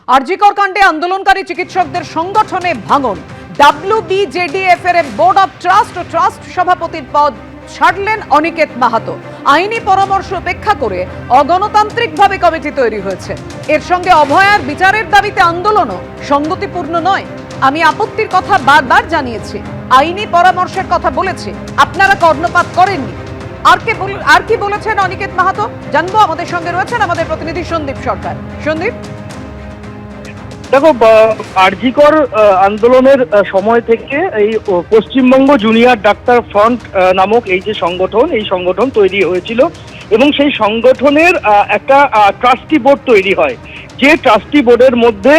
আরজি কর কাণ্ডে আন্দোলনকারী চিকিৎসকদের সংগঠনে ভাঙন। WBJDF এর বোর্ড অব ট্রাস্ট ও ট্রাস্ট সভাপতির পদ ছাড়লেন অনিকেত মাহাতো। আইনি পরামর্শ উপেক্ষা করে অগণতান্ত্রিকভাবে কমিটি তৈরি হয়েছে। এর সঙ্গে অভয়ার বিচারের দাবিতে আন্দোলনও সঙ্গতিপূর্ণ নয়। আমি আপত্তির কথা বারবার জানিয়েছি, আইনি পরামর্শের কথা বলেছি, আপনারা কর্ণপাত করেননি। আর কি বলেছেন অনিকেত মাহাতো জানবো। আমাদের সঙ্গে রয়েছেন আমাদের প্রতিনিধি সন্দীপ সরকার। সন্দীপ, দেখো, আরজি কর আন্দোলনের সময় থেকে এই পশ্চিমবঙ্গ জুনিয়র ডাক্তার ফ্রন্ট নামক এই যে সংগঠন, এই সংগঠন তৈরি হয়েছিল এবং সেই সংগঠনের একটা ট্রাস্টি বোর্ড তৈরি হয়। যে ট্রাস্টি বোর্ডের মধ্যে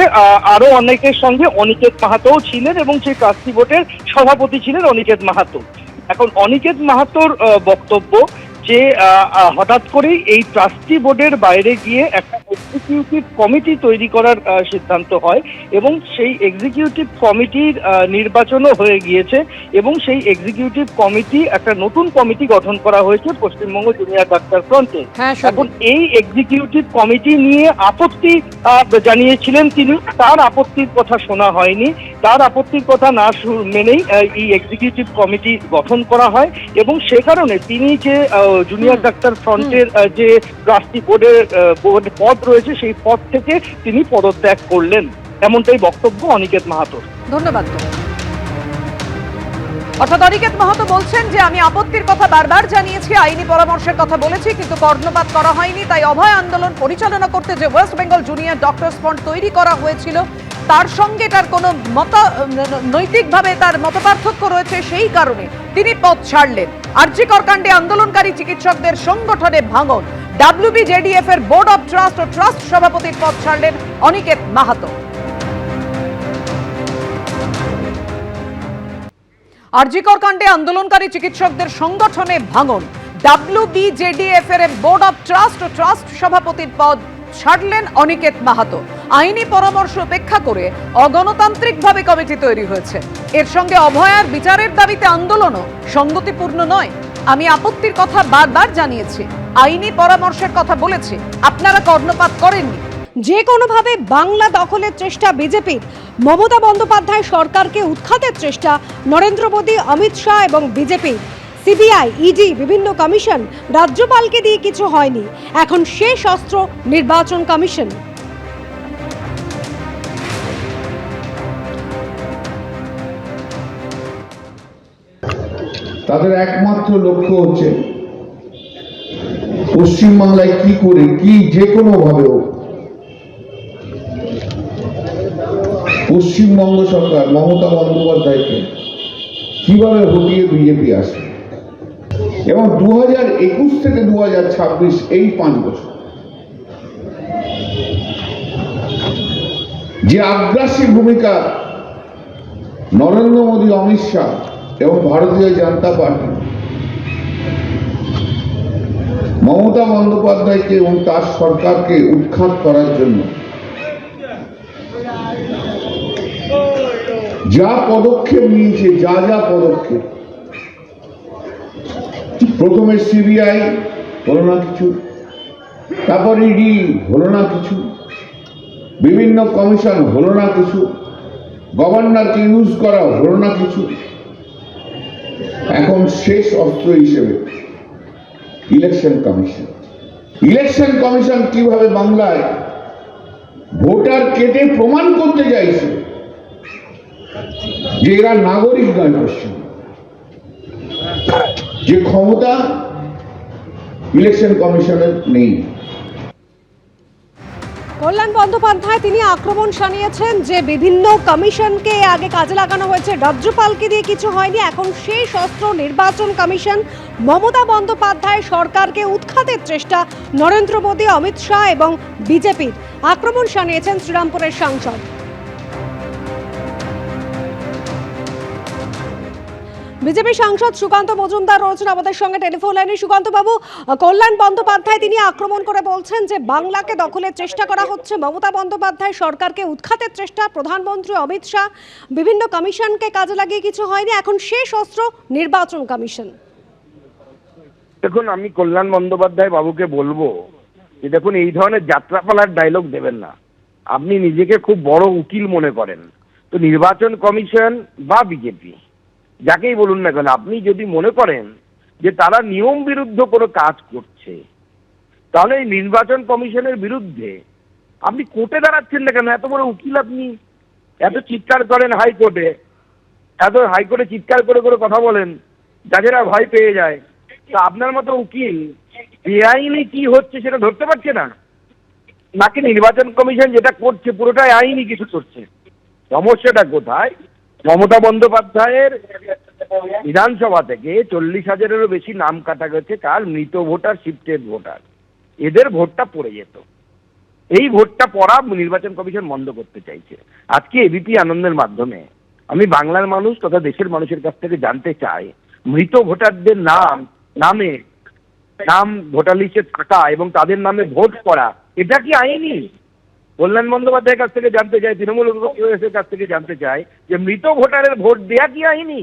আরো অনেকের সঙ্গে অনিকেত মাহাতোও ছিলেন এবং সেই ট্রাস্টি বোর্ডের সভাপতি ছিলেন অনিকেত মাহাতো। এখন অনিকেত মাহাতোর বক্তব্য যে হঠাৎ করেই এই ট্রাস্টি বোর্ডের বাইরে গিয়ে একটা এক্সিকিউটিভ কমিটি তৈরি করার সিদ্ধান্ত হয় এবং সেই এক্সিকিউটিভ কমিটির নির্বাচনও হয়ে গিয়েছে এবং সেই এক্সিকিউটিভ কমিটি একটা নতুন কমিটি গঠন করা হয়েছে পশ্চিমবঙ্গ জুনিয়র ডাক্তার ফ্রন্টে। এখন এই এক্সিকিউটিভ কমিটি নিয়ে আপত্তি জানিয়েছিলেন তিনি। তার আপত্তির কথা শোনা হয়নি। তার আপত্তির কথা না মেনেই এই এক্সিকিউটিভ কমিটি গঠন করা হয় এবং সে কারণে তিনি যে জুনিয়র ডাক্তার ফ্রন্টের যে ট্রাস্টি বোর্ডের পদ রয়েছে সেই পদ থেকে তিনি পদত্যাগ করলেন, এমনটাই বক্তব্য অনিকেত মাহাতোর। ধন্যবাদ। অর্থাৎ অনিকেত মাহাতো বলছেন যে আমি আপত্তির কথা বারবার জানিয়েছি, আইনি পরামর্শের কথা বলেছি, কিন্তু কর্ণপাত করা হয়নি। তাই অভয় আন্দোলন পরিচালনা করতে যে West Bengal junior doctors front তৈরি করা হয়েছিল তার সঙ্গে তার কোনো নৈতিকভাবে তার মতপার্থক্য রয়েছে, সেই কারণে তিনি পদ ছাড়লেন। আরজি কর কাণ্ডে আন্দোলনকারী চিকিৎসকদের সংগঠনে ভাঙন। WBJDF এর বোর্ড অব ট্রাস্ট ও ট্রাস্ট সভাপতির পদ ছাড়লেন অনিকেত মাহাতো। আরজি কর কাণ্ডে আন্দোলনকারী চিকিৎসকদের সংগঠনে ভাঙন। WBJDF এর বোর্ড অব ট্রাস্ট ও ট্রাস্ট সভাপতির পদ ছাড়লেন অনিকেত মাহাতো। আইনি পরামর্শ উপেক্ষা করে অগণতান্ত্রিকভাবে কমিটি তৈরি হয়েছে। এর সঙ্গে অভয়ার বিচারের দাবিতে আন্দোলনও সঙ্গতিপূর্ণ নয়। আমি আপত্তির কথা বারবার জানিয়েছি, আইনি পরামর্শের কথা বলেছি, আপনারা কর্ণপাত করেননি। যে কোনোভাবে বাংলা দখলের চেষ্টা বিজেপির, মমতা বন্দ্যোপাধ্যায় সরকারকে উৎখাতের চেষ্টা নরেন্দ্র মোদী, অমিত শাহ এবং বিজেপি। সিবিআই, ইডি, বিভিন্ন কমিশন, রাজ্যপালকে দিয়ে কিছু হয়নি। এখন শেষ অস্ত্র নির্বাচন কমিশন। তাদের একমাত্র লক্ষ্য হচ্ছে পশ্চিমবাংলায় কি করে, কি যে কোনো ভাবে হোক পশ্চিমবঙ্গ সরকার মমতা বন্দ্যোপাধ্যায়কে কিভাবে হটিয়ে বিজেপি আসে। এবং 2021 থেকে 2026 এই 5 বছর যে আগ্রাসী ভূমিকা নরেন্দ্র মোদী, অমিত শাহ এবং ভারতীয় জনতা পার্টি মমতা বন্দ্যোপাধ্যায়কে এবং তার সরকারকে উৎখাত করার জন্য যা পদক্ষেপ নিয়েছে, যা পদক্ষেপ, প্রথমে সিবিআই হলো না কিছু, তারপর ইডি হলো না কিছু, বিভিন্ন কমিশন হলো না কিছু, গভর্নরকে ইউজ করা হলো না কিছু। এখন শেষ অস্ত্র হিসেবে ইলেকশন কমিশন। ইলেকশন কমিশন কিভাবে বাংলায় ভোটার কেটে প্রমাণ করতে চাইছে যে এরা নাগরিক নয়, পশ্চিম যে ক্ষমতা ইলেকশন কমিশনের নেই। কল্যাণ বন্দ্যোপাধ্যায় তিনি আক্রমণ শানিয়েছেন যে বিভিন্ন কমিশনকে আগে কাজে লাগানো হয়েছে, রাজ্যপালকে দিয়ে কিছু হয়নি। এখন শেষ অস্ত্র নির্বাচন কমিশন। মমতা বন্দ্যোপাধ্যায় সরকারকে উৎখাতের চেষ্টা নরেন্দ্র মোদী, অমিত শাহ এবং বিজেপির। আক্রমণ শানিয়েছেন শ্রীরামপুরের সাংসদ। বিজেপি সাংসদ সুকান্ত মজুমদার রয়েছেন আমাদের সঙ্গে টেলিফোন লাইনে। সুকান্ত বাবু, কল্যাণ বন্দ্যোপাধ্যায় তিনি আক্রমণ করে বলছেন যে বাংলাকে দখলের চেষ্টা করা হচ্ছে, মমতা বন্দ্যোপাধ্যায় সরকারকে উৎখাতের চেষ্টা, প্রধানমন্ত্রী অমিত শাহ বিভিন্ন কমিশনকে কাজে লাগিয়ে কিছু হয়নি। এখন শেষ অস্ত্র নির্বাচন কমিশন। দেখুন, আমি কল্যাণ বন্দ্যোপাধ্যায় বাবুকে বলবো যে দেখুন, এই ধরনের যাত্রাপালার ডায়লগ দেবেন না। আপনি নিজেকে খুব বড় উকিল মনে করেন, তো নির্বাচন কমিশন বা বিজেপি যাকেই বলুন না কেন, আপনি যদি মনে করেন যে তারা নিয়ম বিরুদ্ধ কোনো কাজ করছে, তাহলে এই নির্বাচন কমিশনের বিরুদ্ধে আপনি কোর্টে দাঁড়াচ্ছেন না কেন? এত বড় উকিল আপনি, এত চিৎকার করেন হাইকোর্টে, এত হাইকোর্টে চিৎকার করে করে কথা বলেন, জাজেরা ভয় পেয়ে যায়। তো আপনার মতো উকিল বেআইনি কি হচ্ছে সেটা ধরতে পারছে না, নাকি নির্বাচন কমিশন যেটা করছে পুরোটাই আইনি কিছু করছে? সমস্যাটা কোথায়? মমতা বন্দ্যোপাধ্যায়ের বিধানসভা থেকে 40,000-এরও বেশি নাম কাটা গেছে কাল মৃত ভোটার, শিফটেড ভোটার। এদের ভোটটা পড়ে যেত, এই ভোটটা পড়া নির্বাচন কমিশন বন্ধ করতে চাইছে। আজকে এবিপি আনন্দের মাধ্যমে আমি বাংলার মানুষ তথা দেশের মানুষের কাছ থেকে জানতে চাই, মৃত ভোটারদের নাম ভোটার লিস্টে থাকা এবং তাদের নামে ভোট করা, এটা কি আইনি? কল্যাণ বন্দ্যোপাধ্যায়ের কাছ থেকে জানতে চাই, তৃণমূল কংগ্রেসের কাছ থেকে জানতে চাই যে মৃত ভোটারের ভোট দেয়া কি আইনি,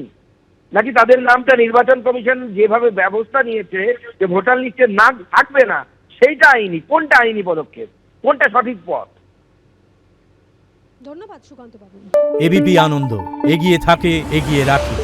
নাকি তাদের নামটা নির্বাচন কমিশন যেভাবে ব্যবস্থা নিয়েছে যে ভোটার লিস্টে নাম থাকবে না সেইটা আইনি? কোনটা আইনি পদক্ষেপ, কোনটা সঠিক পথ? ধন্যবাদ সুকান্ত বাবু। এবিপি আনন্দ, এগিয়ে থাকে, এগিয়ে রাখে।